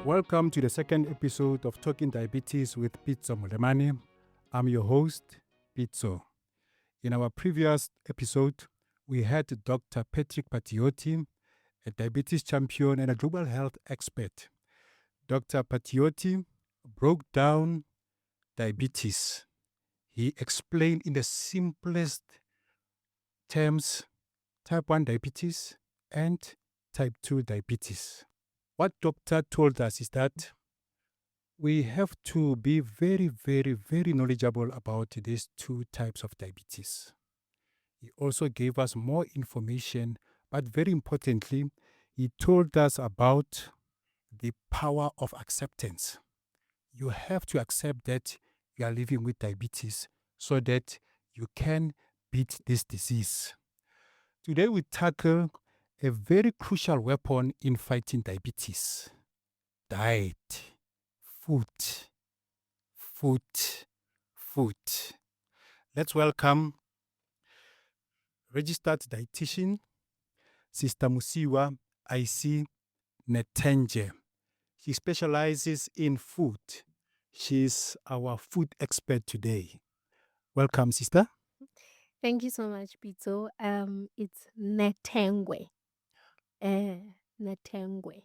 Welcome to the second episode of Talking Diabetes with Pitso Molemani. I'm your host, Pitso. In our previous episode, we had Dr. Patrick Patiotti, a diabetes champion and a global health expert. Dr. Patiotti broke down diabetes. He explained in the simplest terms type 1 diabetes and type 2 diabetes. What doctor told us is that we have to be very, very, very knowledgeable about these two types of diabetes. He also gave us more information, but very importantly, he told us about the power of acceptance. You have to accept that you are living with diabetes so that you can beat this disease. Today we tackle a very crucial weapon in fighting diabetes: diet. Food. Let's welcome registered dietitian Sister Musiwa IC Netenge. She specializes in food. She's our food expert today. Welcome, sister. Thank you so much, Pizzo. It's Netengwe. Netengwe.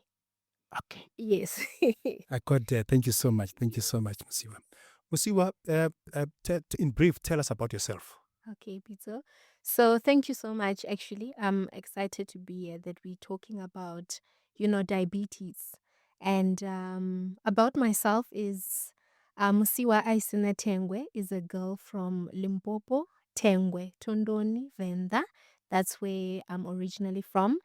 Okay, Yes. I got there. Thank you so much. Thank you so much, Musiwa. Musiwa, in brief, tell us about yourself. Okay, Pizzo. So thank you so much. Actually, I'm excited to be here that we're talking about, diabetes. And about myself is Musiwa Aisina Tengwe is a girl from Limpopo, Tengwe, Tondoni, Venda. That's where I'm originally from.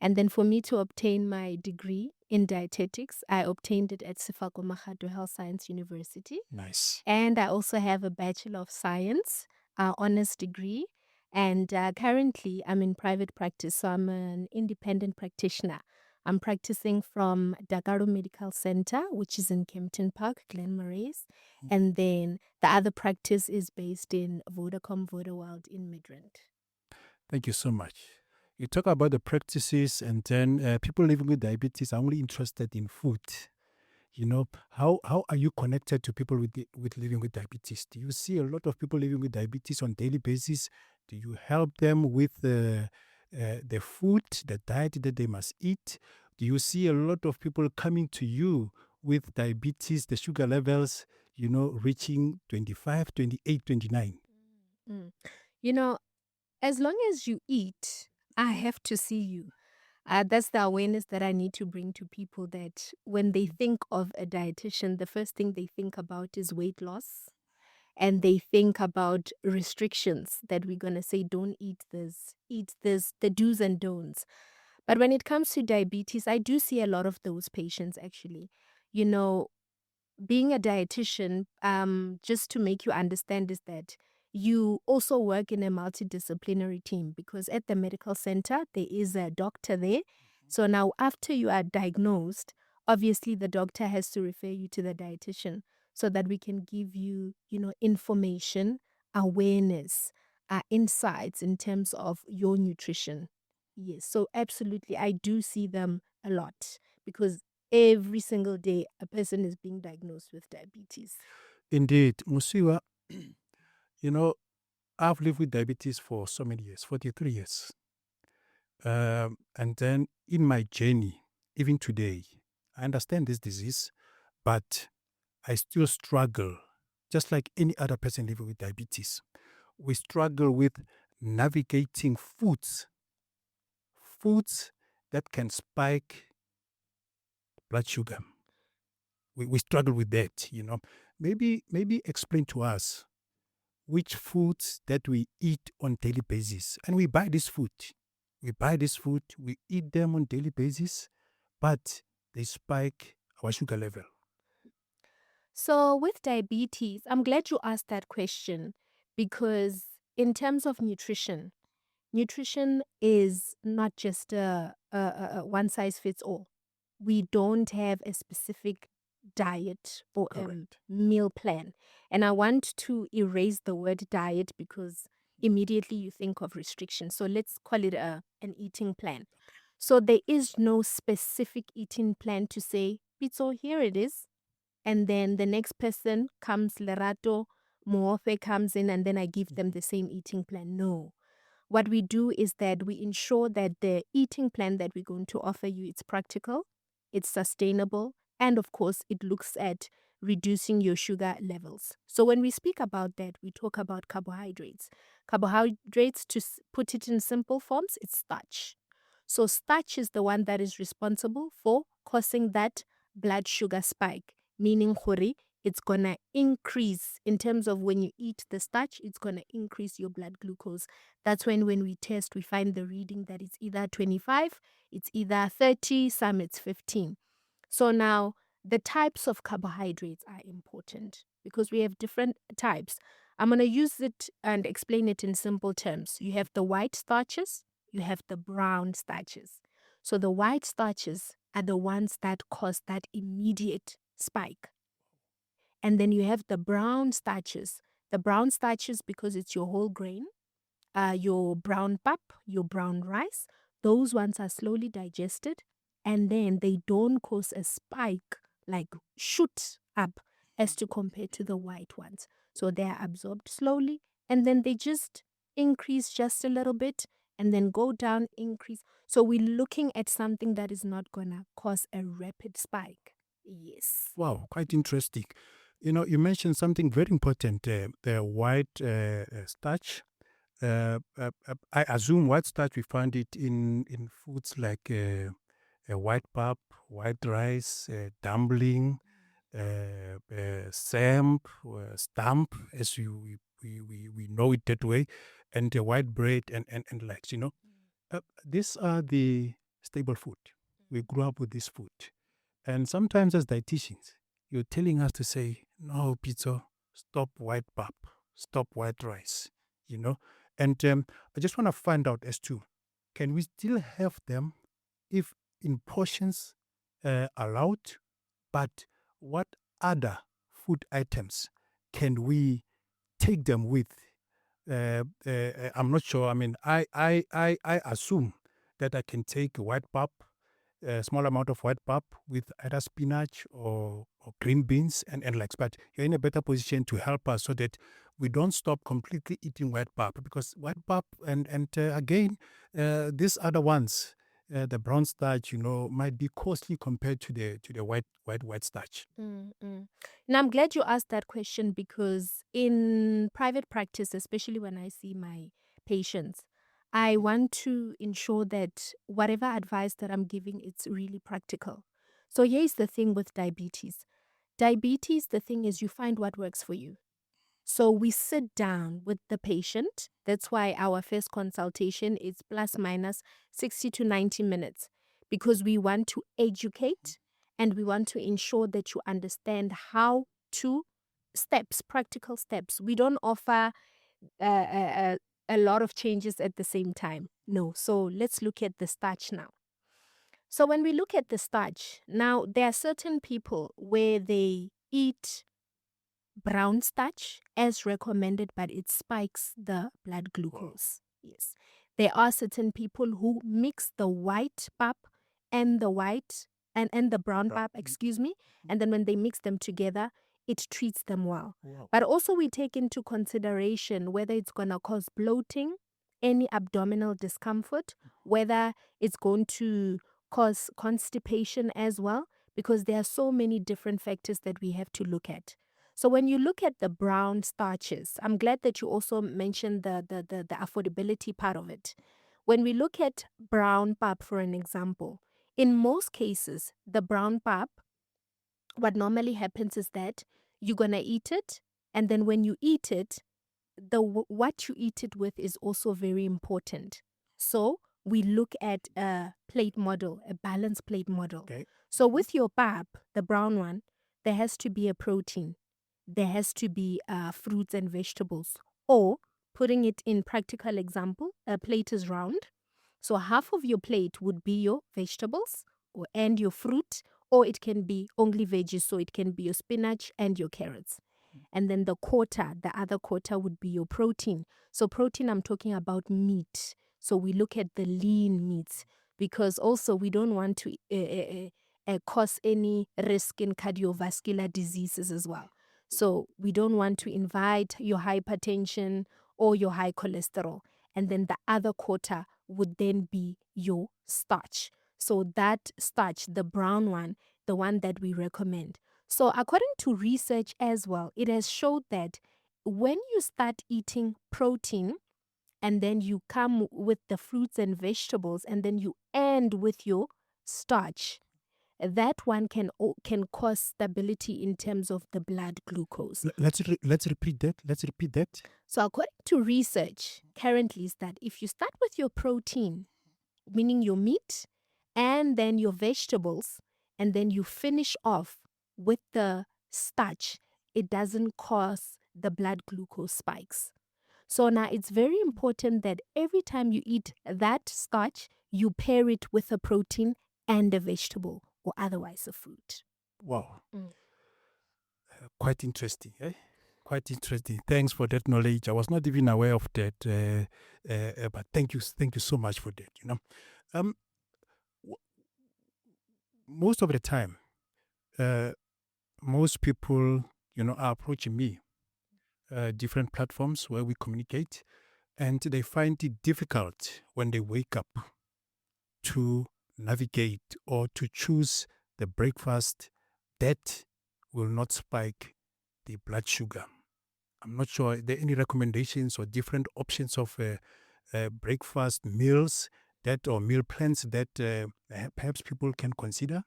And then for me to obtain my degree in dietetics, I obtained it at Sefako Makhado Health Science University. Nice. And I also have a Bachelor of Science honors degree. And currently, I'm in private practice, so I'm an independent practitioner. I'm practicing from Dagaro Medical Center, which is in Kempton Park, Glenmoray's. And then the other practice is based in Vodacom Vodaworld in Midrand. Thank you so much. You talk about the practices, and then people living with diabetes are only interested in food. How are you connected to people with living with diabetes? Do you see a lot of people living with diabetes on daily basis? Do you help them with the food, the diet that they must eat? Do you see a lot of people coming to you with diabetes, the sugar levels, reaching 25, 28, 29? Mm. As long as you eat, I have to see you. That's the awareness that I need to bring to people, that when they think of a dietitian, the first thing they think about is weight loss. And they think about restrictions, that we're going to say, don't eat this, the do's and don'ts. But when it comes to diabetes, I do see a lot of those patients actually. Being a dietitian, just to make you understand, is that you also work in a multidisciplinary team, because at the medical center, there is a doctor there. So now after you are diagnosed, obviously the doctor has to refer you to the dietitian so that we can give you, information, awareness, insights in terms of your nutrition. Yes, so absolutely, I do see them a lot, because every single day a person is being diagnosed with diabetes. Indeed, Musiwa, I've lived with diabetes for so many years, 43 years. And then in my journey, even today, I understand this disease, but I still struggle, just like any other person living with diabetes. We struggle with navigating foods that can spike blood sugar. We struggle with that. Maybe explain to us which foods that we eat on daily basis. And we buy this food. We eat them on daily basis, but they spike our sugar level. So with diabetes, I'm glad you asked that question, because in terms of nutrition is not just a one size fits all. We don't have a specific diet or meal plan. And I want to erase the word diet, because immediately you think of restriction. So let's call it an eating plan. So there is no specific eating plan to say Pitso, here it is. And then the next person comes, Lerato, Moofe comes in, and then I give them the same eating plan. No. What we do is that we ensure that the eating plan that we're going to offer you, it's practical, it's sustainable, and of course, it looks at reducing your sugar levels. So when we speak about that, we talk about carbohydrates. Carbohydrates, to put it in simple forms, it's starch. So starch is the one that is responsible for causing that blood sugar spike, meaning khori, it's going to increase in terms of when you eat the starch, it's going to increase your blood glucose. That's when we test, we find the reading that it's either 25, it's either 30, some it's 15. So now the types of carbohydrates are important because we have different types. I'm going to use it and explain it in simple terms. You have the white starches, you have the brown starches. So the white starches are the ones that cause that immediate spike. And then you have the brown starches. The brown starches, because it's your whole grain, your brown pap, your brown rice, those ones are slowly digested and then they don't cause a spike, like shoot up as to compare to the white ones. So they are absorbed slowly and then they just increase just a little bit and then go down, increase. So we're looking at something that is not going to cause a rapid spike. Yes. Wow, quite interesting. You mentioned something very important, the white starch. I assume white starch, we find it in foods like a white pap, white rice, dumpling, samp, stamp, as we know it that way, and white bread and likes, these are the stable food. We grew up with this food. And sometimes as dietitians, you're telling us to say, no, pizza, stop white pap, stop white rice, And I just want to find out as to, can we still have them if in portions allowed, but what other food items can we take them with? I'm not sure. I mean, I assume that I can take white pap, a small amount of white pap with either spinach or green beans and likes. But you're in a better position to help us so that we don't stop completely eating white pap, because white pap and again, these other ones, the brown starch, might be costly compared to the white starch. Now, I'm glad you asked that question because in private practice, especially when I see my patients, I want to ensure that whatever advice that I'm giving, it's really practical. So here's the thing with diabetes. Diabetes, the thing is you find what works for you. So we sit down with the patient. That's why our first consultation is plus minus 60 to 90 minutes, because we want to educate and we want to ensure that you understand how to practical steps. We don't offer a lot of changes at the same time. No. So let's look at the starch now. So when we look at the starch, now there are certain people where they eat brown starch as recommended, but it spikes the blood glucose. Yes. There are certain people who mix the white pap and the white and the brown pap, excuse me, and then when they mix them together, it treats them well. Wow. But also we take into consideration whether it's going to cause bloating, any abdominal discomfort, whether it's going to cause constipation as well, because there are so many different factors that we have to look at. So when you look at the brown starches, I'm glad that you also mentioned the affordability part of it. When we look at brown pap, for an example, in most cases, the brown pap, what normally happens is that you're going to eat it, and then when you eat it, what you eat it with is also very important. So we look at a plate model, a balanced plate model. Okay. So with your pap, the brown one, there has to be a protein. There has to be fruits and vegetables. Or, putting it in practical example, a plate is round. So half of your plate would be your vegetables and your fruit, or it can be only veggies. So it can be your spinach and your carrots. And then the other quarter would be your protein. So protein, I'm talking about meat. So we look at the lean meats, because also we don't want to cause any risk in cardiovascular diseases as well. So we don't want to invite your hypertension or your high cholesterol. And then the other quarter would then be your starch. So that starch, the brown one, the one that we recommend. So according to research as well, it has showed that when you start eating protein and then you come with the fruits and vegetables and then you end with your starch, that one can cause stability in terms of the blood glucose. Let's repeat that. Let's repeat that. So according to research currently is that if you start with your protein, meaning your meat and then your vegetables, and then you finish off with the starch, it doesn't cause the blood glucose spikes. So now it's very important that every time you eat that starch, you pair it with a protein and a vegetable or otherwise a fruit. Wow. Mm. Quite interesting, eh? Quite interesting. Thanks for that knowledge. I was not even aware of that, but thank you so much for that. Most of the time, most people, are approaching me, different platforms where we communicate, and they find it difficult when they wake up to navigate or to choose the breakfast that will not spike the blood sugar. I'm not sure, are there any recommendations or different options of breakfast meals or meal plans that perhaps people can consider?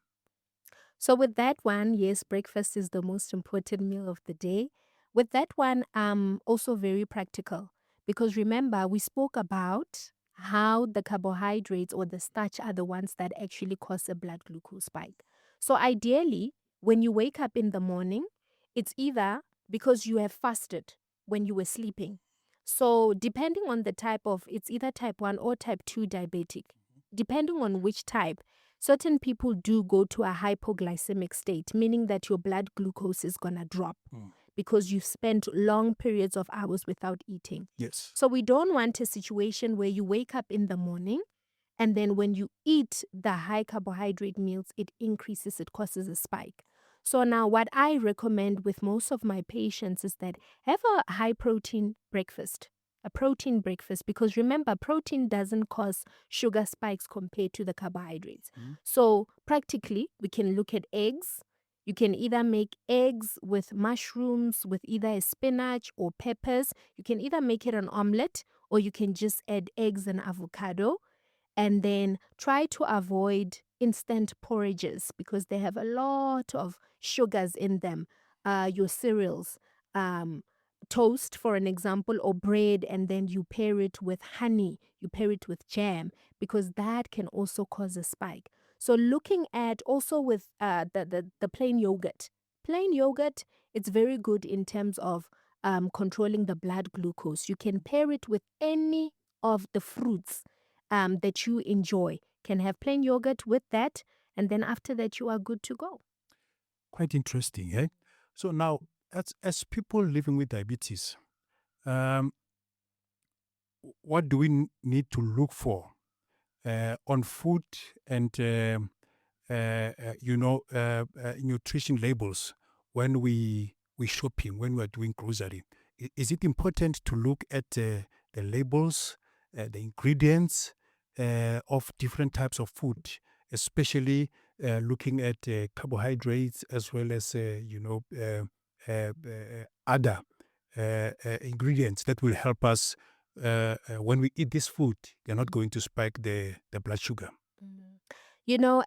So with that one, yes, breakfast is the most important meal of the day. With that one, also very practical because remember we spoke about how the carbohydrates or the starch are the ones that actually cause a blood glucose spike. So ideally, when you wake up in the morning, it's either because you have fasted when you were sleeping. So depending on the type of, it's either type 1 or type 2 diabetic. Depending on which type, certain people do go to a hypoglycemic state, meaning that your blood glucose is going to drop because you've spent long periods of hours without eating. Yes. So we don't want a situation where you wake up in the morning and then when you eat the high carbohydrate meals, it increases, it causes a spike. So now what I recommend with most of my patients is that have a high protein breakfast. A protein breakfast, because remember, protein doesn't cause sugar spikes compared to the carbohydrates. So practically, we can look at eggs. You can either make eggs with mushrooms, with either a spinach or peppers. You can either make it an omelette or you can just add eggs and avocado. And then try to avoid instant porridges because they have a lot of sugars in them. Your cereals, toast, for an example, or bread, and then you pair it with honey, you pair it with jam, because that can also cause a spike. So looking at also with the plain yogurt. Plain yogurt, it's very good in terms of controlling the blood glucose. You can pair it with any of the fruits that you enjoy. Can have plain yogurt with that, and then after that, you are good to go. Quite interesting, eh? So now, as people living with diabetes, what do we need to look for on food and nutrition labels when we shopping, when we are doing grocery? Is it important to look at the labels, the ingredients of different types of food, especially looking at carbohydrates as well as other ingredients that will help us when we eat this food? They're not going to spike the blood sugar.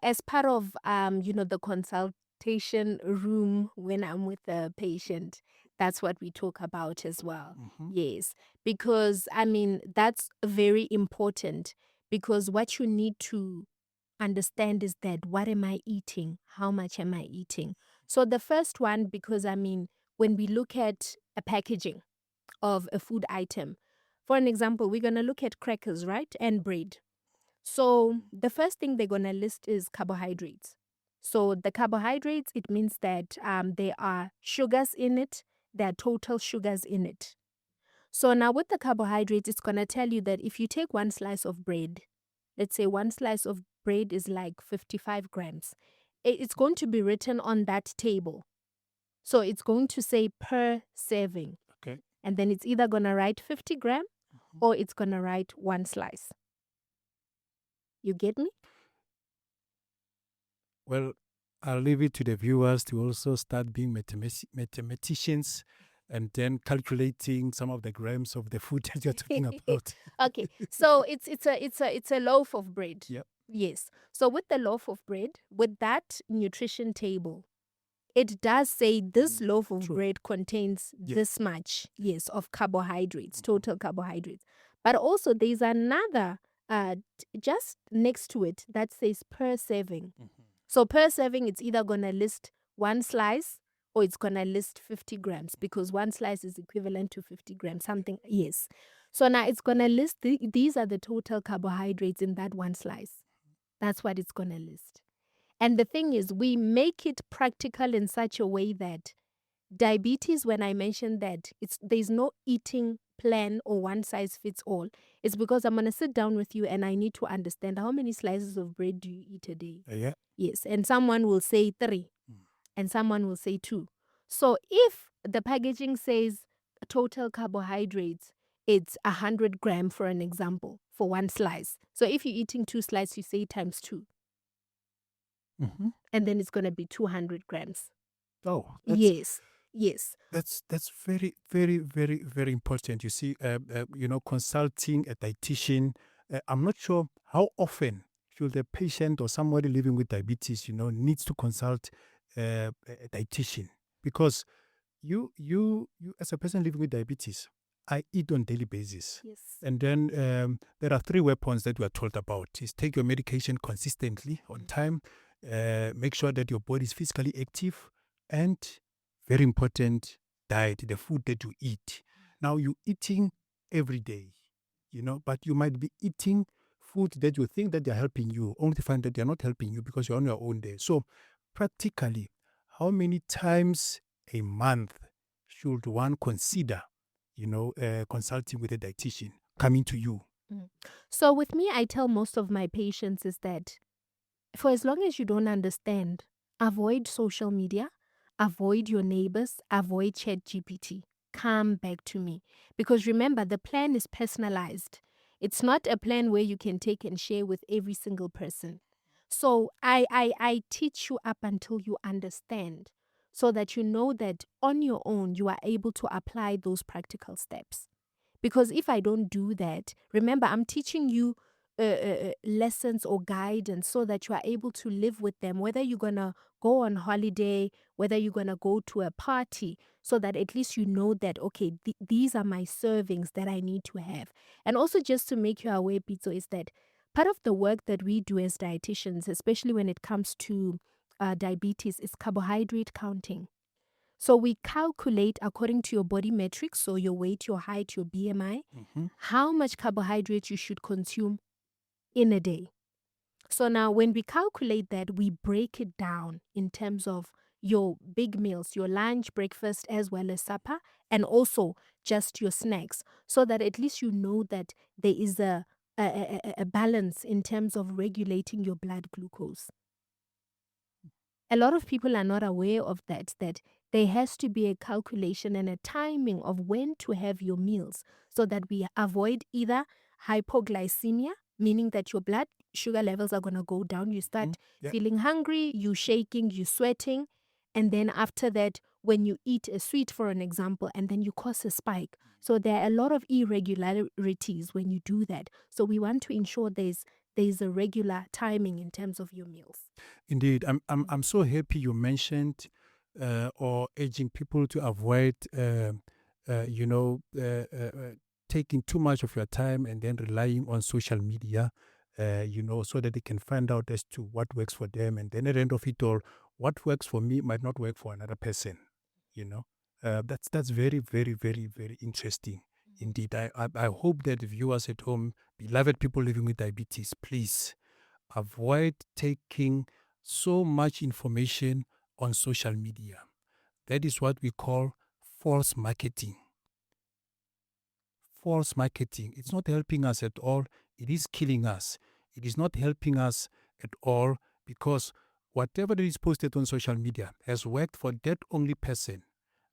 As part of the consultation room when I'm with the patient, that's what we talk about as well. Yes, because that's very important, because what you need to understand is that what am I eating? How much am I eating? So the first one, because when we look at a packaging of a food item, for an example, we're going to look at crackers, right? And bread. So the first thing they're going to list is carbohydrates. So the carbohydrates, it means that there are sugars in it. There are total sugars in it. So now with the carbohydrates, it's going to tell you that if you take one slice of bread, let's say one slice of bread is like 55 grams. it's going to be written on that table. So it's going to say per serving. Okay. And then it's either going to write 50 gram or it's going to write 1 slice. You get me? Well, I'll leave it to the viewers to also start being mathematicians and then calculating some of the grams of the food that you're talking about. Okay. So it's a loaf of bread. Yep. Yes. So with the loaf of bread, with that nutrition table, it does say this loaf of True. bread contains Yeah. this much, yes, of carbohydrates, total carbohydrates. But also there's another just next to it that says per serving. So per serving, it's either going to list 1 slice or it's going to list 50 grams because 1 slice is equivalent to 50 grams, something, yes. So now it's going to list, these are the total carbohydrates in that 1 slice. That's what it's going to list. And the thing is, we make it practical in such a way that diabetes, when I mentioned that there's no eating plan or one size fits all, it's because I'm going to sit down with you and I need to understand how many slices of bread do you eat a day? Yeah. Yes. And someone will say 3 and someone will say 2. So if the packaging says total carbohydrates, it's 100 gram for an example, for 1 slice. So if you're eating 2 slices, you say times 2. And then it's going to be 200 grams. Oh, Yes. Yes. That's very, very, very, very important. You see, consulting a dietitian. I'm not sure how often should a patient or somebody living with diabetes, needs to consult a dietitian, because you as a person living with diabetes, I eat on daily basis. Yes. And then there are 3 weapons that we are told about. Is take your medication consistently on time, make sure that your body is physically active, and very important, diet, the food that you eat. Now you're eating every day, but you might be eating food that you think that they're helping you, only to find that they're not helping you because you're on your own there. So practically, how many times a month should one consider, consulting with a dietitian coming to you? So with me, I tell most of my patients is that for as long as you don't understand, avoid social media, avoid your neighbors, avoid ChatGPT. Come back to me. Because remember, the plan is personalized. It's not a plan where you can take and share with every single person. So I teach you up until you understand, so that you know that on your own you are able to apply those practical steps. Because if I don't do that, remember, I'm teaching you lessons or guidance so that you are able to live with them, whether you're going to go on holiday, whether you're going to go to a party, so that at least you know that, okay, these are my servings that I need to have. And also just to make you aware, Pitso, is that part of the work that we do as dietitians, especially when it comes to diabetes, is carbohydrate counting. So we calculate according to your body metrics, so your weight, your height, your BMI, how much carbohydrate you should consume in a day. So now when we calculate that, we break it down in terms of your big meals, your lunch, breakfast, as well as supper, and also just your snacks, so that at least you know that there is a balance in terms of regulating your blood glucose. A lot of people are not aware of that there has to be a calculation and a timing of when to have your meals, so that we avoid either hypoglycemia, meaning that your blood sugar levels are going to go down. You start feeling hungry, you shaking, you sweating. And then after that, when you eat a sweet, for an example, and then you cause a spike. So there are a lot of irregularities when you do that. So we want to ensure there's a regular timing in terms of your meals. Indeed. I'm so happy you mentioned or urging people to avoid, taking too much of your time and then relying on social media, so that they can find out as to what works for them. And then at the end of it all, what works for me might not work for another person, That's very, very, very, very interesting. Indeed. I hope that the viewers at home, beloved people living with diabetes, please avoid taking so much information on social media. That is what we call false marketing. False marketing. It's not helping us at all. It is killing us. It is not helping us at all, because whatever that is posted on social media has worked for that only person.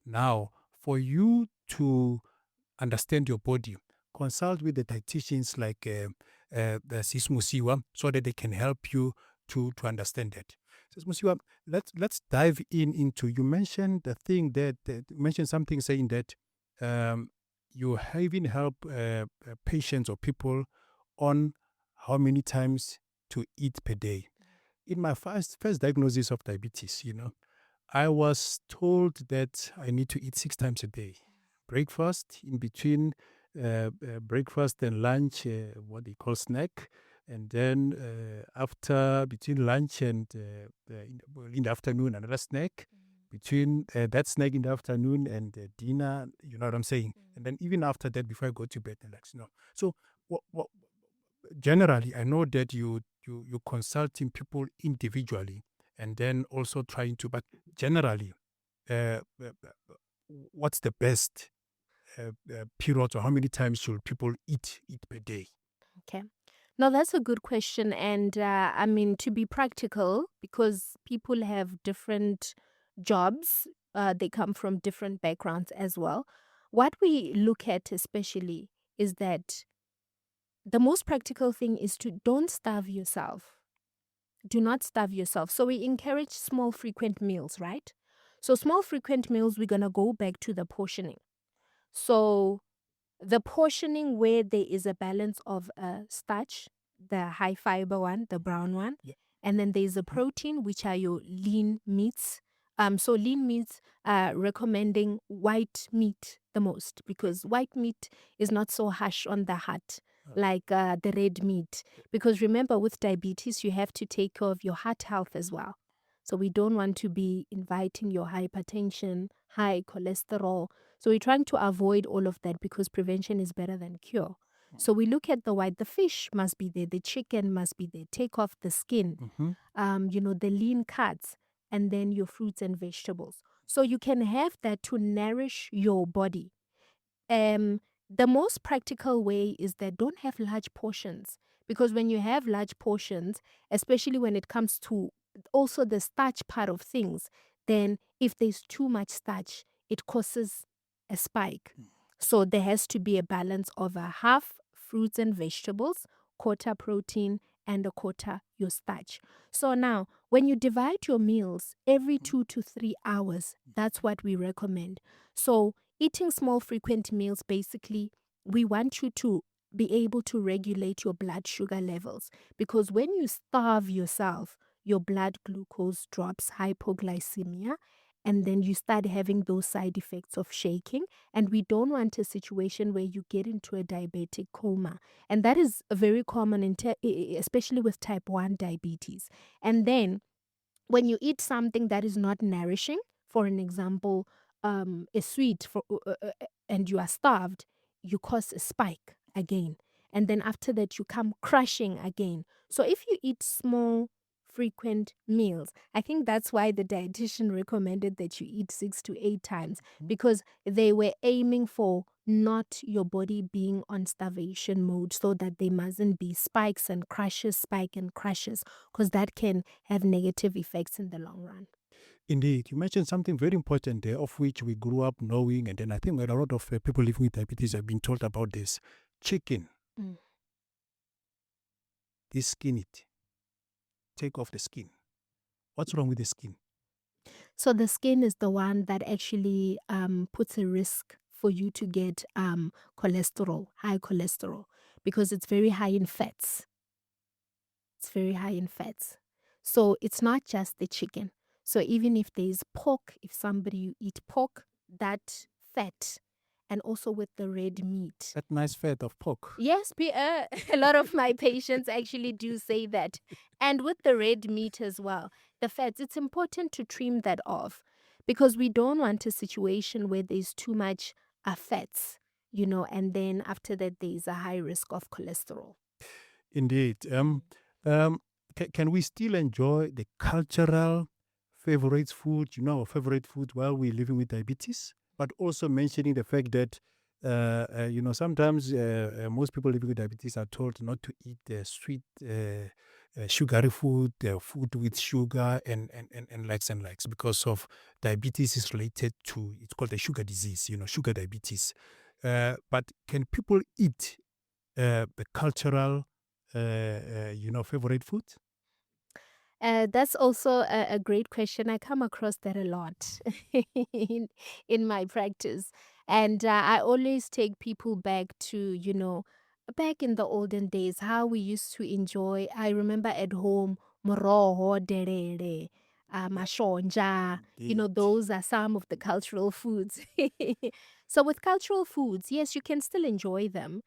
Now, for you to understand your body, consult with the dietitians like the Sis Musiwa so that they can help you to understand that. Sis Musiwa, let's dive into, you mentioned the thing that, you mentioned something saying that you even help patients or people on how many times to eat per day. In my first diagnosis of diabetes, I was told that I need to eat 6 times a day. Breakfast, in between breakfast and lunch, what they call snack, and then after, between lunch and in the afternoon, another snack. Between that snack in the afternoon and dinner, you know what I'm saying? And then even after that, before I go to bed, So what generally, I know that you consulting people individually and then also trying to, but generally, what's the best period, or how many times should people eat per day? Okay. No, that's a good question. And I mean, to be practical, because people have different jobs, they come from different backgrounds as well. What we look at, especially, is that the most practical thing is to don't starve yourself. Do not starve yourself. So we encourage small, frequent meals, right? So, small, frequent meals, we're going to go back to the portioning. So, the portioning where there is a balance of starch, the high fiber one, the brown one, Yeah. and then there's a protein, which are your lean meats. So lean meats, recommending white meat the most, because white meat is not so harsh on the heart like the red meat. Because remember, with diabetes, you have to take care of your heart health as well. So we don't want to be inviting your hypertension, high cholesterol. So we're trying to avoid all of that, because prevention is better than cure. So we look at the white, the fish must be there, the chicken must be there, take off the skin, the lean cuts, and then your fruits and vegetables. So you can have that to nourish your body. The most practical way is that don't have large portions, because when you have large portions, especially when it comes to also the starch part of things, then if there's too much starch, it causes a spike. So there has to be a balance of a half fruits and vegetables, quarter protein, and a quarter your starch. So now, when you divide your meals every 2 to 3 hours, that's what we recommend. So eating small, frequent meals, basically, we want you to be able to regulate your blood sugar levels, because when you starve yourself, your blood glucose drops, hypoglycemia, and then you start having those side effects of shaking. And we don't want a situation where you get into a diabetic coma. And that is very common, especially with type 1 diabetes. And then when you eat something that is not nourishing, for an example, a sweet, and you are starved, you cause a spike again. And then after that, you come crashing again. So if you eat small, frequent meals, I think that's why the dietitian recommended that you eat 6 to 8 times, because they were aiming for not your body being on starvation mode, so that there mustn't be spikes and crashes, spike and crashes, because that can have negative effects in the long run. Indeed, you mentioned something very important there, of which we grew up knowing, and then I think a lot of people living with diabetes have been told about this. Chicken, skin it. Take off the skin. What's wrong with the skin? So the skin is the one that actually puts a risk for you to get cholesterol, high cholesterol, because it's very high in fats. It's very high in fats. So it's not just the chicken. So even if there's pork, if somebody you eat pork, that fat, and also with the red meat. That nice fat of pork. Yes, a lot of my patients actually do say that. And with the red meat as well, the fats, it's important to trim that off, because we don't want a situation where there's too much fats, and then after that, there's a high risk of cholesterol. Indeed. Can we still enjoy the cultural favorite food, our favorite food, while we're living with diabetes? But also mentioning the fact that, sometimes most people living with diabetes are told not to eat sweet sugary food, food with sugar, and likes and likes, because of diabetes is related to, it's called the sugar disease, sugar diabetes. But can people eat the cultural, favorite food? That's also a great question. I come across that a lot in, in my practice. And I always take people back to, back in the olden days, how we used to enjoy. I remember at home, moroho, derere, mashonja, Indeed. those are some of the cultural foods. So with cultural foods, yes, you can still enjoy them.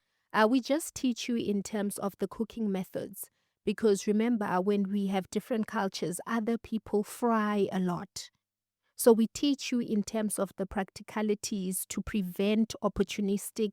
We just teach you in terms of the cooking methods. Because remember, when we have different cultures, other people fry a lot. So we teach you in terms of the practicalities to prevent opportunistic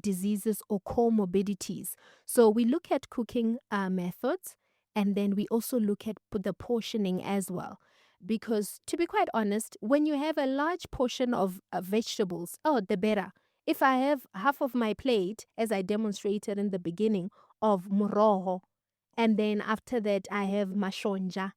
diseases or comorbidities. So we look at cooking methods, and then we also look at the portioning as well. Because to be quite honest, when you have a large portion of vegetables, the better. If I have half of my plate, as I demonstrated in the beginning, of moroho, and then after that, I have mashonja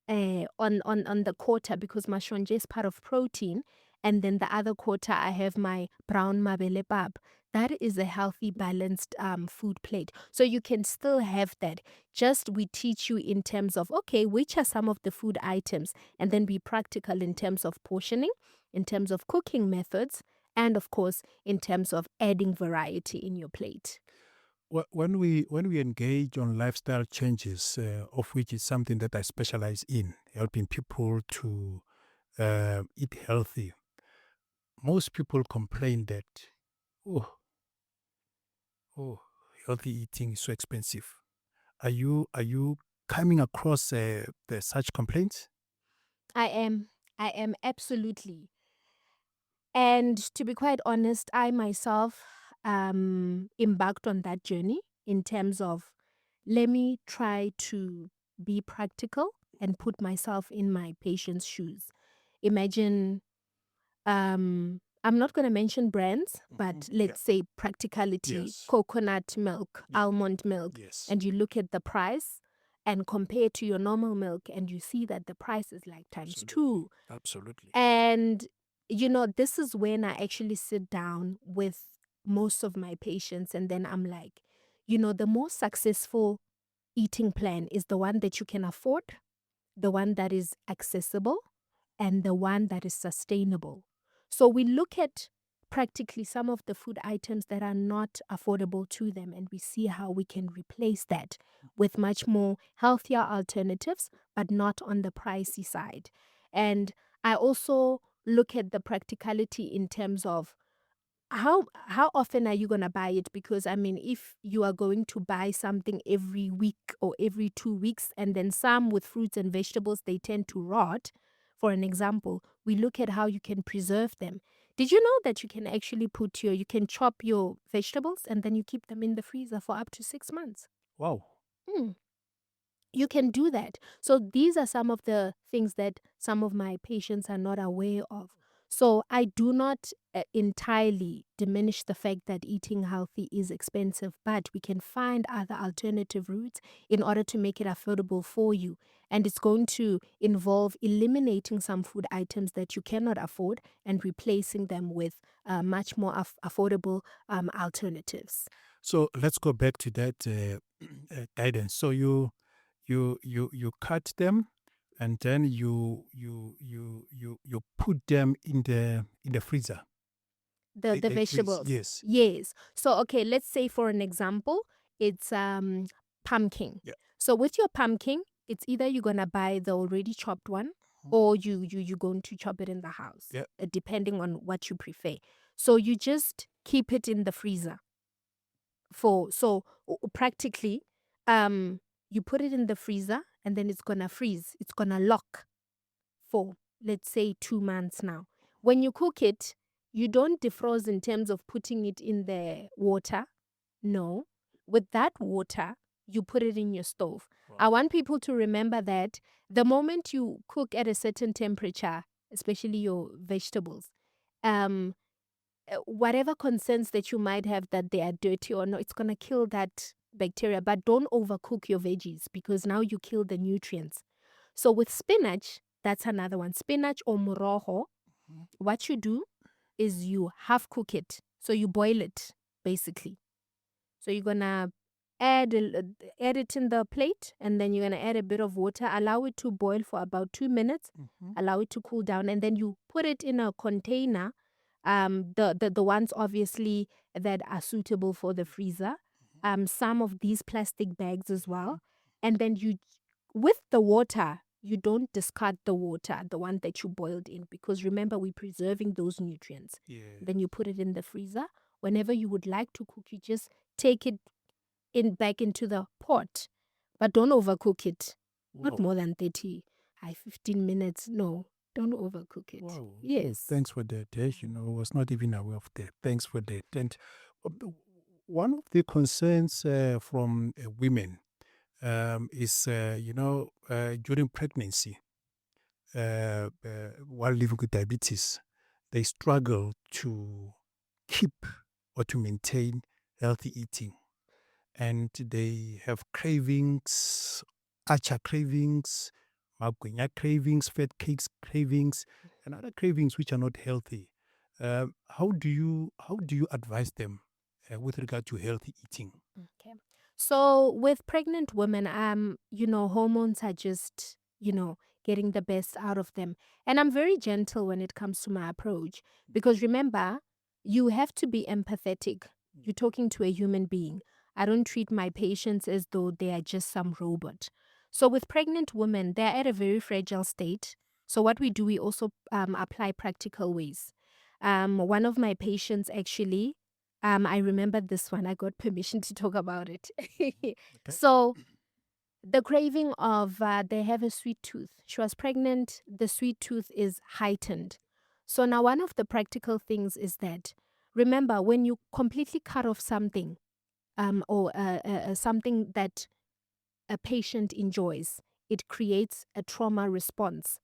on the quarter, because mashonja is part of protein. And then the other quarter, I have my brown mabele pap. That is a healthy, balanced food plate. So you can still have that. Just we teach you in terms of, okay, which are some of the food items, and then be practical in terms of portioning, in terms of cooking methods, and of course, in terms of adding variety in your plate. When we engage on lifestyle changes, of which is something that I specialize in, helping people to eat healthy, most people complain that, oh, oh, healthy eating is so expensive. Are you coming across such complaints? I am. I am absolutely. And to be quite honest, I myself embarked on that journey in terms of, let me try to be practical and put myself in my patient's shoes. Imagine, I'm not going to mention brands, but let's say practicality, Yes. coconut milk, almond milk, Yes. and you look at the price and compare to your normal milk, and you see that the price is like times two. Absolutely. And, this is when I actually sit down with most of my patients, and then I'm like, the most successful eating plan is the one that you can afford, the one that is accessible, and the one that is sustainable. So we look at practically some of the food items that are not affordable to them, and we see how we can replace that with much more healthier alternatives, but not on the pricey side. And I also look at the practicality in terms of how often are you going to buy it? Because I mean, if you are going to buy something every week or every 2 weeks, and then some with fruits and vegetables, they tend to rot. For an example, we look at how you can preserve them. Did you know that you can actually you can chop your vegetables and then you keep them in the freezer for up to 6 months? Wow. Mm. You can do that. So these are some of the things that some of my patients are not aware of. So I do not entirely diminish the fact that eating healthy is expensive, but we can find other alternative routes in order to make it affordable for you. And it's going to involve eliminating some food items that you cannot afford and replacing them with much more affordable alternatives. So let's go back to that guidance. So you cut them, and then you put them in the freezer. The They freeze. vegetables. Yes. Yes. So okay, let's say for an example, it's pumpkin. Yeah. So with your pumpkin, it's either you're gonna buy the already chopped one, or you're going to chop it in the house, Yeah. depending on what you prefer. So you just keep it in the freezer for practically you put it in the freezer, and then it's gonna freeze. It's gonna lock for, let's say, 2 months now. When you cook it, you don't defrost in terms of putting it in the water. No. With that water, you put it in your stove. Wow. I want people to remember that the moment you cook at a certain temperature, especially your vegetables, whatever concerns that you might have that they are dirty or not, it's going to kill that bacteria, but don't overcook your veggies because now you kill the nutrients. So with spinach, that's another one. Spinach or moroho, what you do is you half cook it. So you boil it, basically. So you're going to add it in the plate, and then you're going to add a bit of water, allow it to boil for about 2 minutes, allow it to cool down, and then you put it in a container, the ones obviously that are suitable for the freezer, some of these plastic bags as well. And then with the water, you don't discard the water, the one that you boiled in, because remember, we're preserving those nutrients. Yeah. Then you put it in the freezer. Whenever you would like to cook, you just take it back into the pot, but don't overcook it. Not more than 15 minutes. No, don't overcook it. Wow. Yes. Thanks for that. I was not even aware of that. Thanks for that. And one of the concerns from women is, during pregnancy, while living with diabetes, they struggle to keep or to maintain healthy eating. And they have cravings, acha cravings, magwenya cravings, fat cakes cravings, and other cravings which are not healthy. How do you advise them with regard to healthy eating? Okay. So with pregnant women, hormones are just, getting the best out of them. And I'm very gentle when it comes to my approach, because remember, you have to be empathetic. You're talking to a human being. I don't treat my patients as though they are just some robot. So with pregnant women, they're at a very fragile state. So what we do, we also apply practical ways. One of my patients actually, I remember this one. I got permission to talk about it. So the craving of, they have a sweet tooth. She was pregnant. The sweet tooth is heightened. So now one of the practical things is that, remember, when you completely cut off something, or something that a patient enjoys, it creates a trauma response.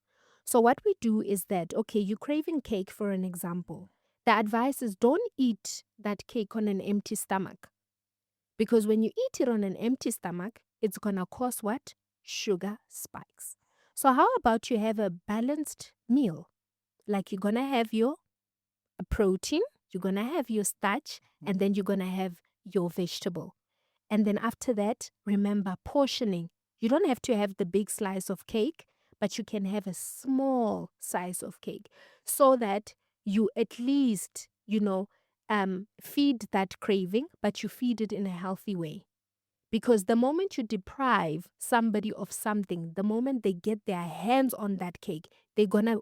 So what we do is that, okay, you're craving cake, for an example. The advice is don't eat that cake on an empty stomach. Because when you eat it on an empty stomach, it's going to cause what? Sugar spikes. So how about you have a balanced meal? Like you're going to have your protein, you're going to have your starch, and then you're going to have your vegetable. And then after that, remember portioning. You don't have to have the big slice of cake, but you can have a small size of cake so that you at least, feed that craving, but you feed it in a healthy way. Because the moment you deprive somebody of something, the moment they get their hands on that cake, they're gonna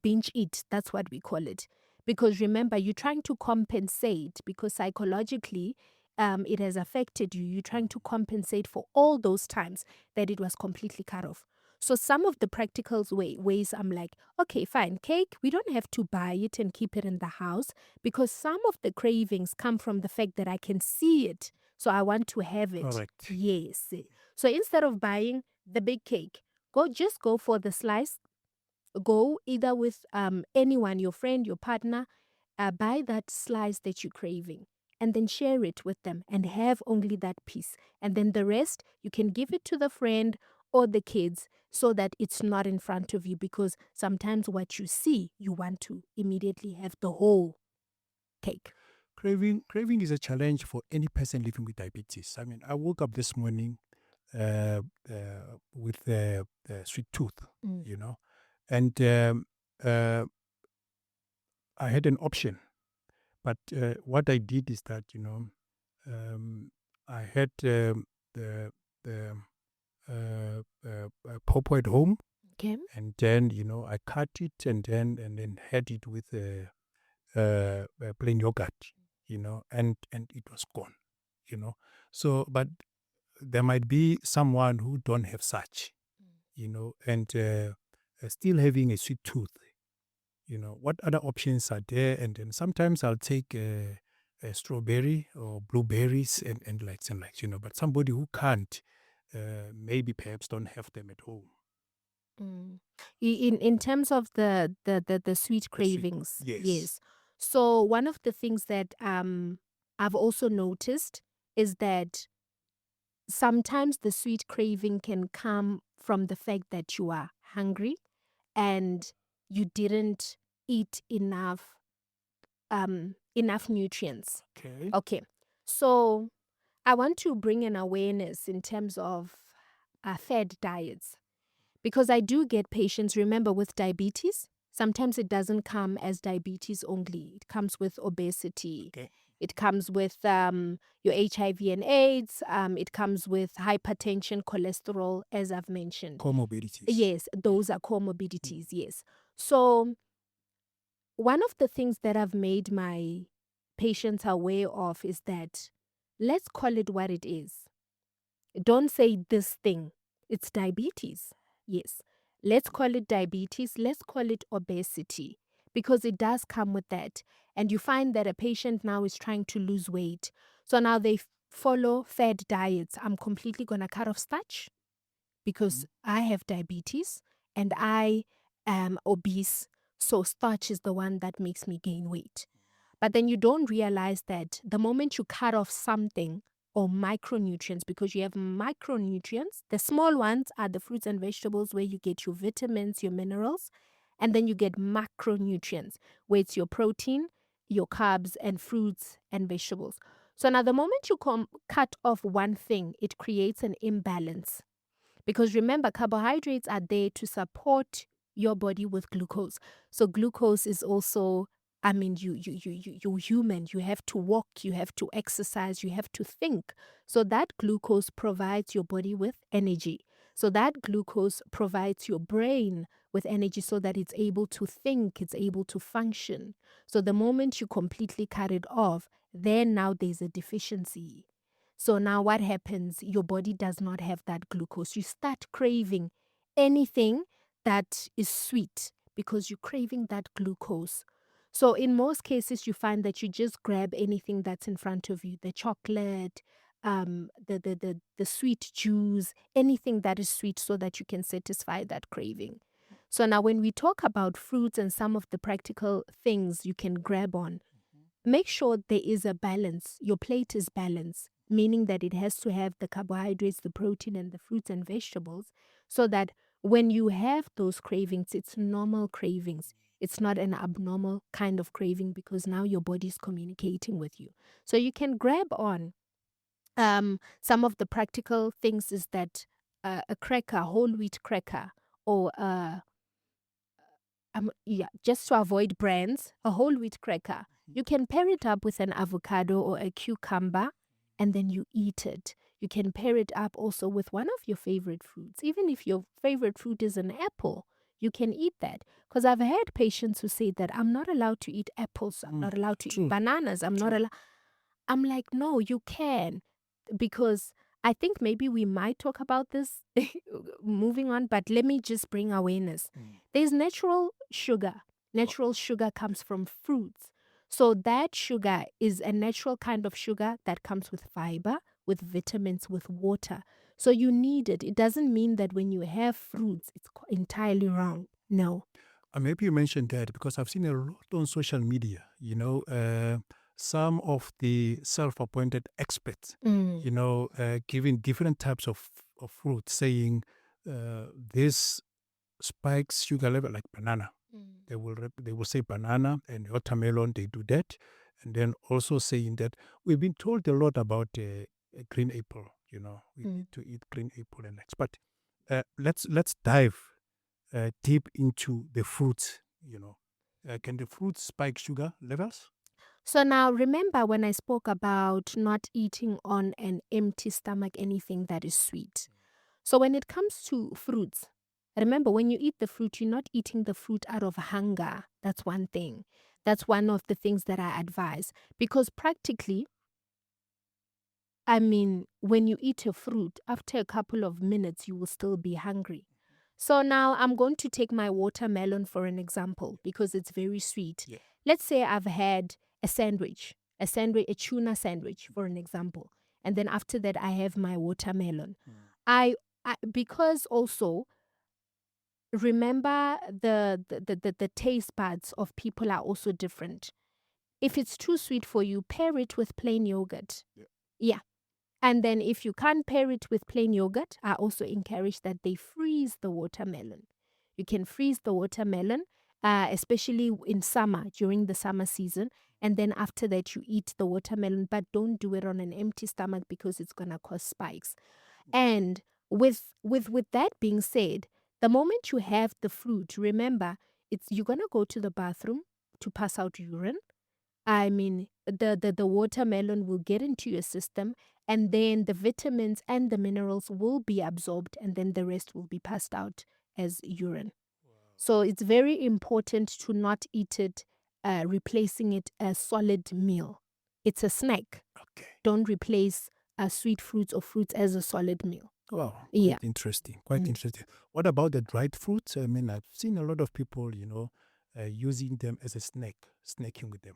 binge eat. That's what we call it. Because remember, you're trying to compensate, because psychologically, it has affected you. You're trying to compensate for all those times that it was completely cut off. So some of the practical ways, I'm like, okay, fine, cake, we don't have to buy it and keep it in the house, because some of the cravings come from the fact that I can see it. So I want to have it. Correct. Yes. So instead of buying the big cake, just go for the slice. Go either with anyone, your friend, your partner, buy that slice that you're craving, and then share it with them and have only that piece. And then the rest, you can give it to the friend or the kids, so that it's not in front of you, because sometimes what you see, you want to immediately have the whole cake. Craving is a challenge for any person living with diabetes. I mean, I woke up this morning with a sweet tooth, and I had an option. But what I did is that, I had the pawpaw at home, Okay. and then I cut it and then had it with plain yogurt, and it was gone, So, but there might be someone who don't have such, and still having a sweet tooth. What other options are there? And then sometimes I'll take a strawberry or blueberries and likes, but somebody who can't, maybe perhaps don't have them at home. In terms of the sweet cravings, yes. yes. So one of the things that I've also noticed is that sometimes the sweet craving can come from the fact that you are hungry and you didn't eat enough nutrients. Okay. Okay. So I want to bring an awareness in terms of fed diets, because I do get patients, remember, with diabetes. Sometimes it doesn't come as diabetes only. It comes with obesity. Okay. It comes with your HIV and AIDS. It comes with hypertension, cholesterol, as I've mentioned. Comorbidities. Yes, those are comorbidities, yes. So one of the things that I've made my patients aware of is that let's call it what it is. Don't say this thing. It's diabetes. Yes. Let's call it diabetes. Let's call it obesity, because it does come with that. And you find that a patient now is trying to lose weight. So now they follow fed diets. I'm completely going to cut off starch because I have diabetes and I am obese. So starch is the one that makes me gain weight. But then you don't realize that the moment you cut off something, or micronutrients, because you have micronutrients, the small ones are the fruits and vegetables where you get your vitamins, your minerals, and then you get macronutrients, where it's your protein, your carbs, and fruits and vegetables. So now the moment you cut off one thing, it creates an imbalance. Because remember, carbohydrates are there to support your body with glucose. So glucose is also, you're human. You have to walk, you have to exercise, you have to think. So that glucose provides your body with energy. So that glucose provides your brain with energy so that it's able to think, it's able to function. So the moment you completely cut it off, then now there's a deficiency. So now what happens? Your body does not have that glucose. You start craving anything that is sweet because you're craving that glucose. So in most cases, you find that you just grab anything that's in front of you, the chocolate, the sweet juice, anything that is sweet so that you can satisfy that craving. So now when we talk about fruits and some of the practical things you can grab on, make sure there is a balance. Your plate is balanced, meaning that it has to have the carbohydrates, the protein, and the fruits and vegetables, so that when you have those cravings, it's normal cravings. It's not an abnormal kind of craving, because now your body is communicating with you. So you can grab on. Some of the practical things is that a cracker, whole wheat cracker, or just to avoid brands, a whole wheat cracker. You can pair it up with an avocado or a cucumber, and then you eat it. You can pair it up also with one of your favorite fruits. Even if your favorite fruit is an apple, you can eat that. Because I've had patients who say that I'm not allowed to eat apples, I'm not allowed to eat bananas, I'm not allowed. I'm like, no, you can. Because I think maybe we might talk about this moving on, but let me just bring awareness. There's natural sugar. Natural sugar comes from fruits. So that sugar is a natural kind of sugar that comes with fiber, with vitamins, with water. So you need it. It doesn't mean that when you have fruits, it's entirely wrong. No. Maybe you mentioned that because I've seen a lot on social media, some of the self-appointed experts, giving different types of fruit, saying this spikes sugar level, like banana. They will say banana and watermelon, they do that. And then also saying that we've been told a lot about a green apple, we need to eat green apple and next. But let's dive deep into the fruits, can the fruits spike sugar levels? So now remember when I spoke about not eating on an empty stomach anything that is sweet. So when it comes to fruits, remember when you eat the fruit, you're not eating the fruit out of hunger. That's one thing. That's one of the things that I advise. Because practically, when you eat a fruit, after a couple of minutes, you will still be hungry. So now I'm going to take my watermelon for an example because it's very sweet. Yeah. Let's say I've had a tuna sandwich, for an example. And then after that, I have my watermelon. Because also, remember the taste buds of people are also different. If it's too sweet for you, pair it with plain yogurt. Yeah. And then if you can't pair it with plain yogurt, I also encourage that they freeze the watermelon. You can freeze the watermelon, especially in summer, during the summer season. And then after that, you eat the watermelon, but don't do it on an empty stomach because it's going to cause spikes. And with that being said, the moment you have the fruit, remember, you're going to go to the bathroom to pass out urine. I mean, the watermelon will get into your system, and then the vitamins and the minerals will be absorbed, and then the rest will be passed out as urine. So it's very important to not eat it, replacing it a solid meal. It's a snack. Okay. Don't replace sweet fruits or fruits as a solid meal. Wow. Yeah. Quite interesting. Quite interesting. What about the dried fruits? I mean, I've seen a lot of people, using them as a snack, snacking with them.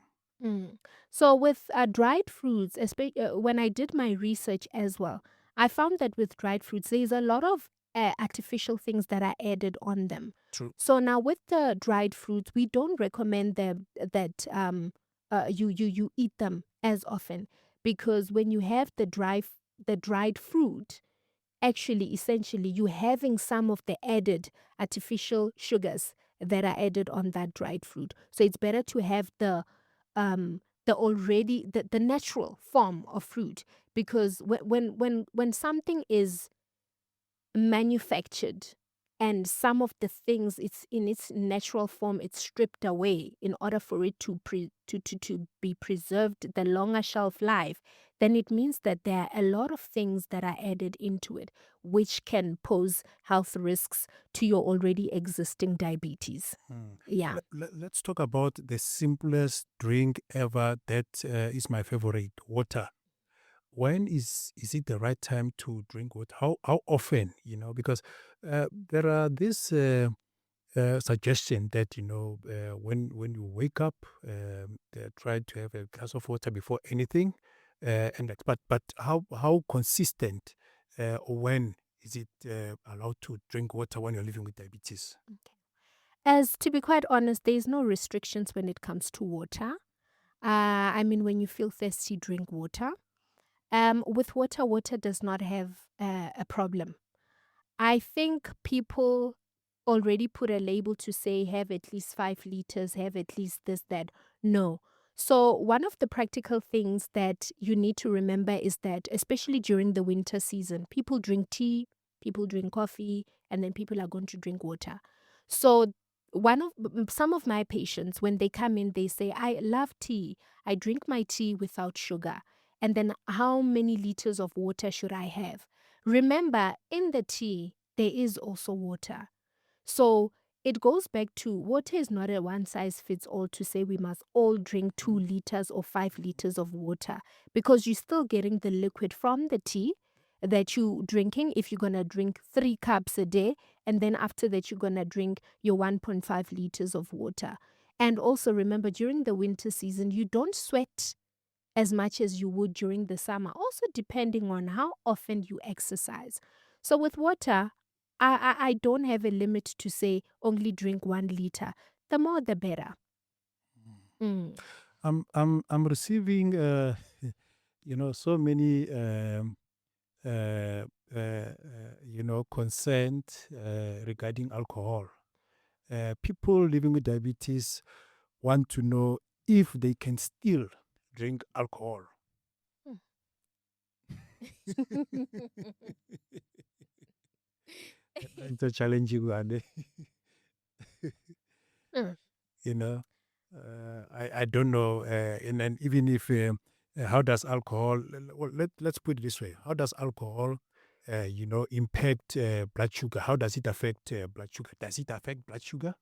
So with dried fruits, when I did my research as well, I found that with dried fruits, there's a lot of artificial things that are added on them. True. So now with the dried fruits, we don't recommend that you eat them as often, because when you have the dried fruit, actually essentially you're having some of the added artificial sugars that are added on that dried fruit. So it's better to have the natural form of fruit, because when something is manufactured and some of the things, it's in its natural form, it's stripped away in order for it to be preserved the longer shelf life, then it means that there are a lot of things that are added into it which can pose health risks to your already existing diabetes. Yeah. Let's talk about the simplest drink ever that is my favorite, water. When is it the right time to drink water? How often? Because there are this suggestion that when you wake up, try to have a glass of water before anything, but how consistent, or when is it allowed to drink water when you're living with diabetes? As to be quite honest, there's no restrictions when it comes to water. I mean, when you feel thirsty, drink water. With water does not have a problem. I think people already put a label to say have at least 5 liters, have at least this, that. No. So one of the practical things that you need to remember is that, especially during the winter season, people drink tea, people drink coffee, and then people are going to drink water. So some of my patients, when they come in, they say, I love tea. I drink my tea without sugar. And then how many liters of water should I have? Remember, in the tea, there is also water. So it goes back to, water is not a one size fits all to say we must all drink 2 liters or 5 liters of water, because you're still getting the liquid from the tea that you're drinking. If you're going to drink 3 cups a day, and then after that, you're going to drink your 1.5 liters of water. And also remember, during the winter season, you don't sweat as much as you would during the summer, also depending on how often you exercise. So with water, I don't have a limit to say only drink 1 liter. The more, the better. I'm receiving so many consent regarding alcohol. People living with diabetes want to know if they can still drink alcohol. It's a challenging one. I don't know. And then even if, how does alcohol, let's put it this way. How does alcohol, impact blood sugar? How does it affect blood sugar? Does it affect blood sugar?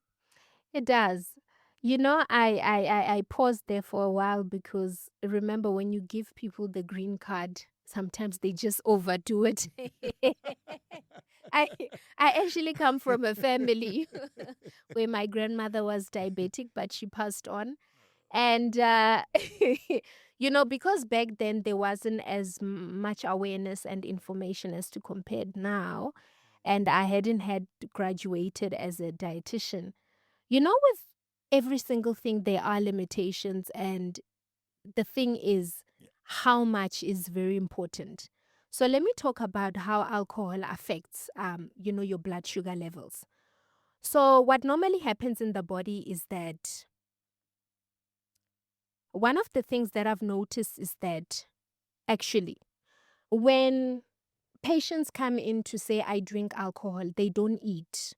It does. I paused there for a while, because remember, when you give people the green card, sometimes they just overdo it. I actually come from a family where my grandmother was diabetic, but she passed on. And, because back then there wasn't as much awareness and information as to compared now, and I hadn't had graduated as a dietitian. With every single thing, there are limitations, and the thing is, how much is very important. So let me talk about how alcohol affects, your blood sugar levels. So what normally happens in the body is that one of the things that I've noticed is that actually when patients come in to say I drink alcohol, they don't eat.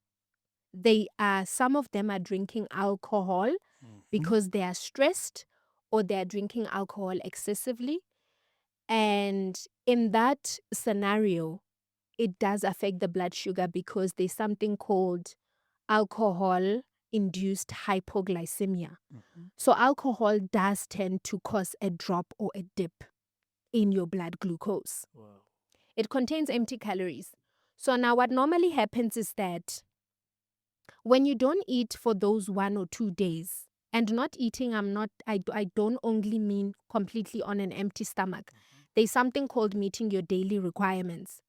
Some of them are drinking alcohol because they are stressed or they are drinking alcohol excessively. And in that scenario, it does affect the blood sugar because there's something called alcohol induced hypoglycemia. So alcohol does tend to cause a drop or a dip in your blood glucose. Wow. It contains empty calories. So now what normally happens is that when you don't eat for those 1 or 2 days, and not eating, I don't only mean completely on an empty stomach. There's something called meeting your daily requirements.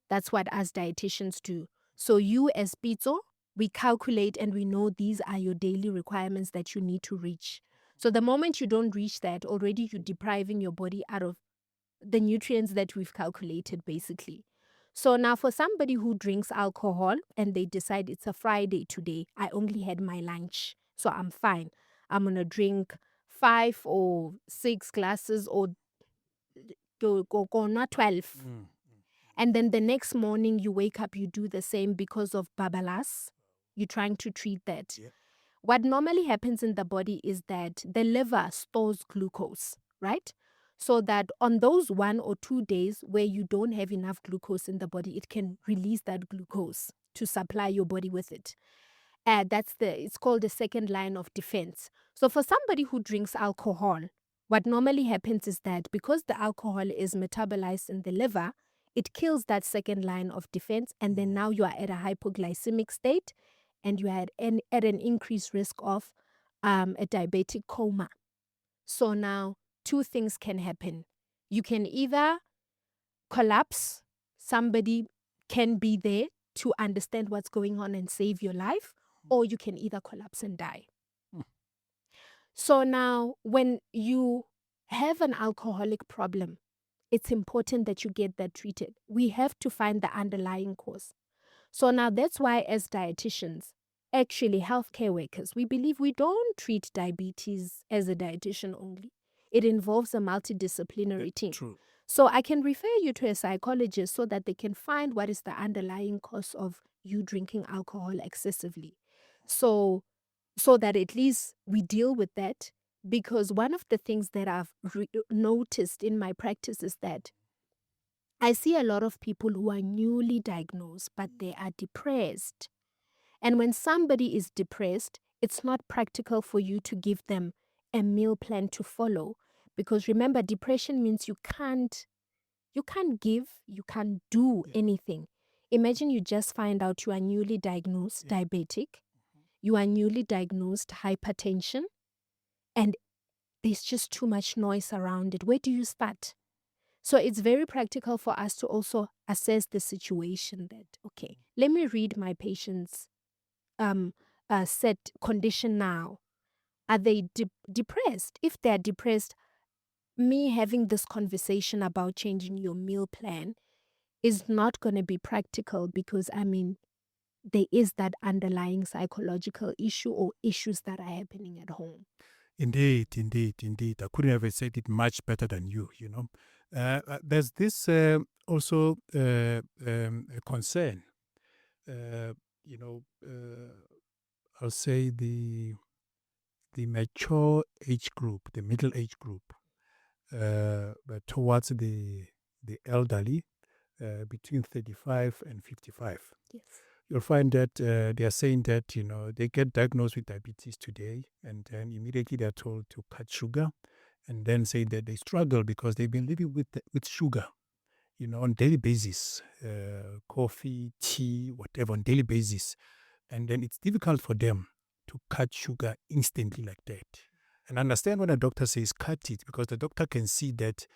That's what us dietitians do. So you as Pitso, we calculate and we know these are your daily requirements that you need to reach. So the moment you don't reach that, already you're depriving your body out of the nutrients that we've calculated, basically. So now for somebody who drinks alcohol and they decide it's a Friday today, I only had my lunch, so I'm fine. I'm going to drink 5 or 6 glasses or not 12. And then the next morning you wake up, you do the same because of babalas. You're trying to treat that. Yeah. What normally happens in the body is that the liver stores glucose, right? So that on those 1 or 2 days where you don't have enough glucose in the body, it can release that glucose to supply your body with it. It's called the second line of defense. So for somebody who drinks alcohol, what normally happens is that because the alcohol is metabolized in the liver, it kills that second line of defense, and then now you are at a hypoglycemic state and you are at an increased risk of a diabetic coma. So now 2 things can happen. You can either collapse, somebody can be there to understand what's going on and save your life, or you can either collapse and die. So now when you have an alcoholic problem, it's important that you get that treated. We have to find the underlying cause. So now that's why as dietitians, actually healthcare workers, we believe we don't treat diabetes as a dietitian only. It involves a multidisciplinary team. True. So I can refer you to a psychologist so that they can find what is the underlying cause of you drinking alcohol excessively. So that at least we deal with that, because one of the things that I've noticed in my practice is that I see a lot of people who are newly diagnosed, but they are depressed. And when somebody is depressed, it's not practical for you to give them a meal plan to follow. Because remember, depression means you can't give, you can't do anything. Imagine you just find out you are newly diagnosed diabetic, you are newly diagnosed hypertension, and there's just too much noise around it. Where do you start? So it's very practical for us to also assess the situation that, okay, let me read my patient's set condition now. Are they depressed? If they're depressed, me having this conversation about changing your meal plan is not going to be practical, because, there is that underlying psychological issue or issues that are happening at home. Indeed. I couldn't have said it much better than you, There's this also a concern, I'll say the mature age group, the middle age group, but towards the elderly, between 35 and 55. Yes. You'll find that they are saying that, they get diagnosed with diabetes today, and then immediately they're told to cut sugar, and then say that they struggle because they've been living with sugar, on daily basis, coffee, tea, whatever, on daily basis. And then it's difficult for them to cut sugar instantly like that. And understand when a doctor says cut it, because the doctor can see that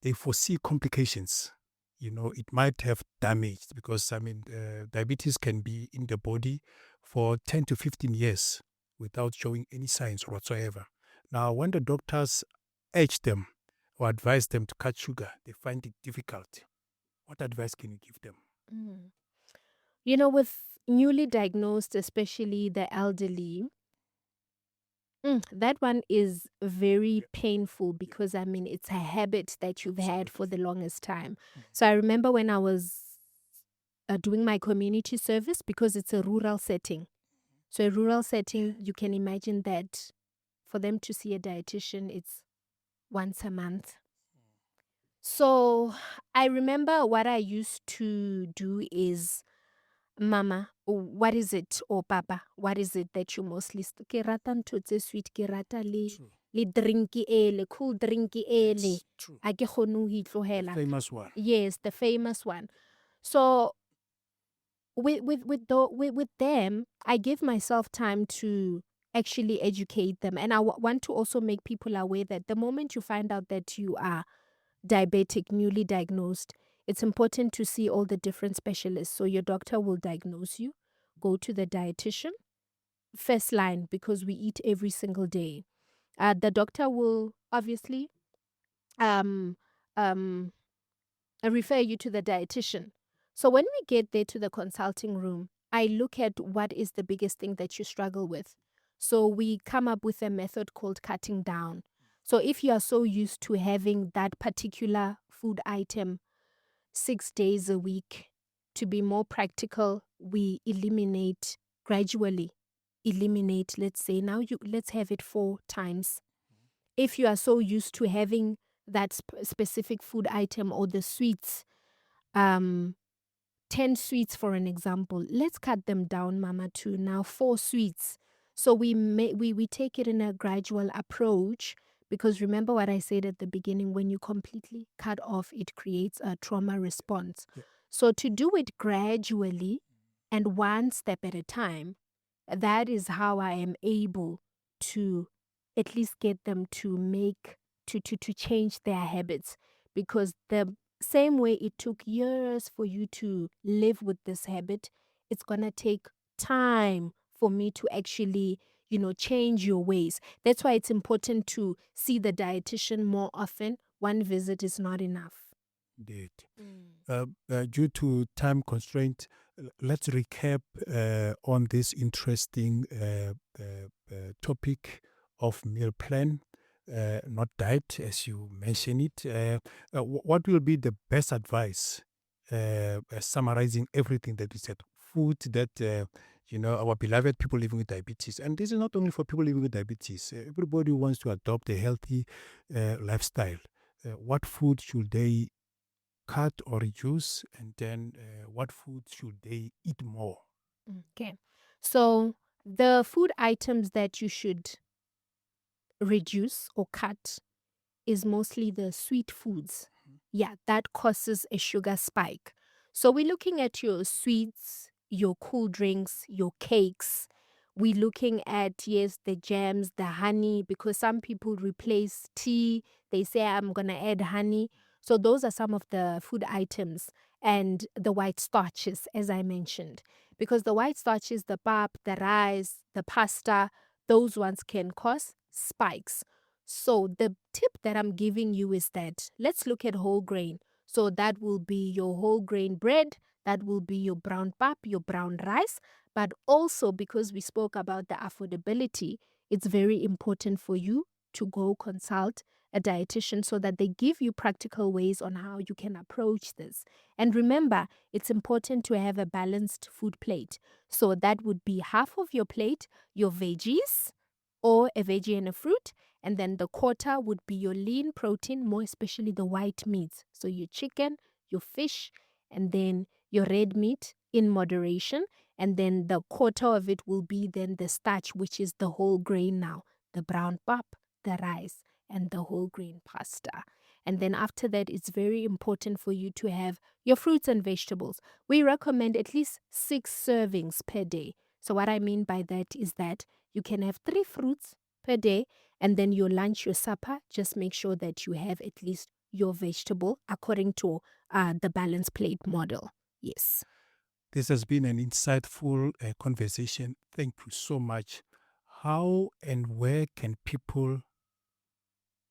they foresee complications. It might have damage, because, diabetes can be in the body for 10 to 15 years without showing any signs whatsoever. Now, when the doctors urge them or advise them to cut sugar, they find it difficult. What advice can you give them? Mm. You know, with newly diagnosed, especially the elderly, that one is very painful because I mean, it's a habit that you've had for the longest time. So I remember when I was doing my community service, because it's a rural setting. So, a rural setting, you can imagine that for them to see a dietitian, it's once a month. So, I remember what I used to do is, Mama, what is it? Or Papa, what is it that you mostly ke rata ntho tse sweet, ke rata le drinky ele, cool drinky ele. True. A ke kgone ho The itlohela. famous one. Yes, the famous one. So with them, I give myself time to actually educate them, and I want to also make people aware that the moment you find out that you are diabetic, newly diagnosed, it's important to see all the different specialists. So your doctor will diagnose you, go to the dietitian, first line, because we eat every single day. The doctor will obviously um um refer you to the dietitian. So when we get there to the consulting room, I look at what is the biggest thing that you struggle with. So we come up with a method called cutting down. So if you are so used to having that particular food item 6 days a week, to be more practical, we eliminate gradually. Eliminate, let's say now let's have it 4 times. If you are so used to having that specific food item or the sweets, 10 sweets for an example, let's cut them down, Mama, to now 4 sweets. So we take it in a gradual approach, because remember what I said at the beginning, when you completely cut off, it creates a trauma response. Yeah. So to do it gradually and one step at a time, that is how I am able to at least get them to to change their habits, because the same way it took years for you to live with this habit, it's going to take time for me to actually, change your ways. That's why it's important to see the dietitian more often. One visit is not enough. Indeed. Due to time constraint, let's recap on this interesting topic of meal plan, not diet, as you mentioned it. What will be the best advice, summarizing everything that we said? Food that, our beloved people living with diabetes, and this is not only for people living with diabetes, everybody wants to adopt a healthy lifestyle. What food should they cut or reduce, and then what food should they eat more? Okay. So the food items that you should reduce or cut is mostly the sweet foods. Yeah, that causes a sugar spike. So we're looking at your sweets, your cool drinks, your cakes. We're looking at, yes, the jams, the honey, because some people replace tea. They say, I'm going to add honey. So those are some of the food items, and the white starches, as I mentioned, because the white starches, the pap, the rice, the pasta, those ones can cause spikes. So the tip that I'm giving you is that let's look at whole grain. So that will be your whole grain bread, that will be your brown pap, your brown rice. But also, because we spoke about the affordability, it's very important for you to go consult a dietitian so that they give you practical ways on how you can approach this. And remember, it's important to have a balanced food plate. So that would be half of your plate, your veggies, or a veggie and a fruit, and then the quarter would be your lean protein, more especially the white meats. So your chicken, your fish, and then your red meat in moderation. And then the quarter of it will be then the starch, which is the whole grain now, the brown pap, the rice, and the whole grain pasta. And then after that, it's very important for you to have your fruits and vegetables. We recommend at least 6 servings per day. So what I mean by that is that you can have 3 fruits per day, and then your lunch, your supper, just make sure that you have at least your vegetable according to the balance plate model. Yes. This has been an insightful conversation. Thank you so much. How and where can people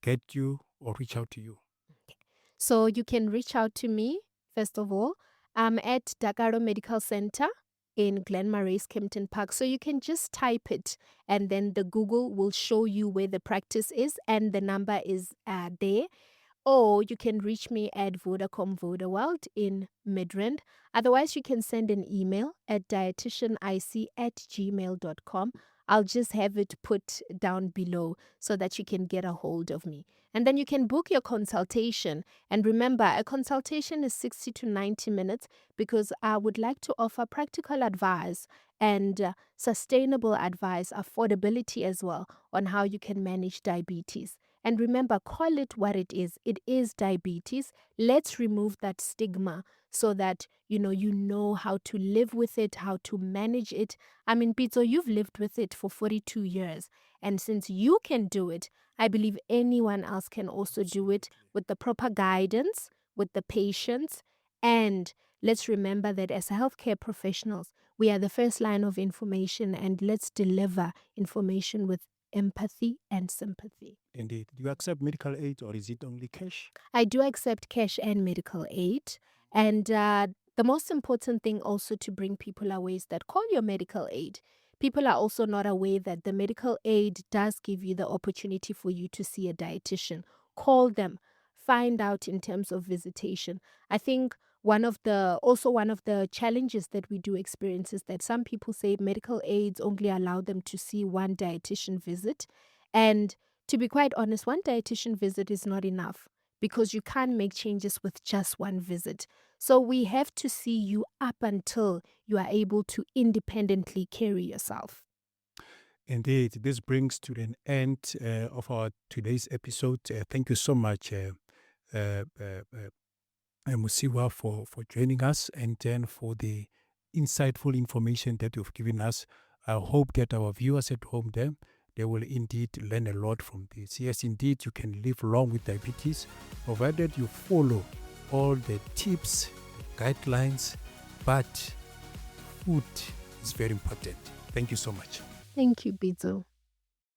get you or reach out to you? So you can reach out to me first of all. I'm at Dakaro Medical Center in Glenmarais, Kempton Park. So you can just type it and then the Google will show you where the practice is and the number is there. Or you can reach me at Vodacom VodaWorld in Midrand. Otherwise, you can send an email at dietitianic@gmail.com. I'll just have it put down below so that you can get a hold of me. And then you can book your consultation. And remember, a consultation is 60 to 90 minutes because I would like to offer practical advice and sustainable advice, affordability as well, on how you can manage diabetes. And remember, call it what it is. It is diabetes. Let's remove that stigma so that you know how to live with it, how to manage it. I mean, Pitso, you've lived with it for 42 years. And since you can do it, I believe anyone else can also do it with the proper guidance, with the patience. And let's remember that as healthcare professionals, we are the first line of information, and let's deliver information with empathy and sympathy. Indeed. Do you accept medical aid or is it only cash? I do accept cash and medical aid. And the most important thing also to bring people away is that call your medical aid. People are also not aware that the medical aid does give you the opportunity for you to see a dietitian. Call them, find out in terms of visitation. I think one of the challenges that we do experience is that some people say medical aids only allow them to see one dietitian visit. And to be quite honest, one dietitian visit is not enough because you can't make changes with just one visit. So we have to see you up until you are able to independently carry yourself. Indeed. This brings to an end of our today's episode. Thank you so much, Musiwa, for joining us and then for the insightful information that you've given us. I hope that our viewers at home there, they will indeed learn a lot from this. Yes, indeed, you can live long with diabetes, provided you follow all the tips, guidelines, but food is very important. Thank you so much. Thank you, Bidzo.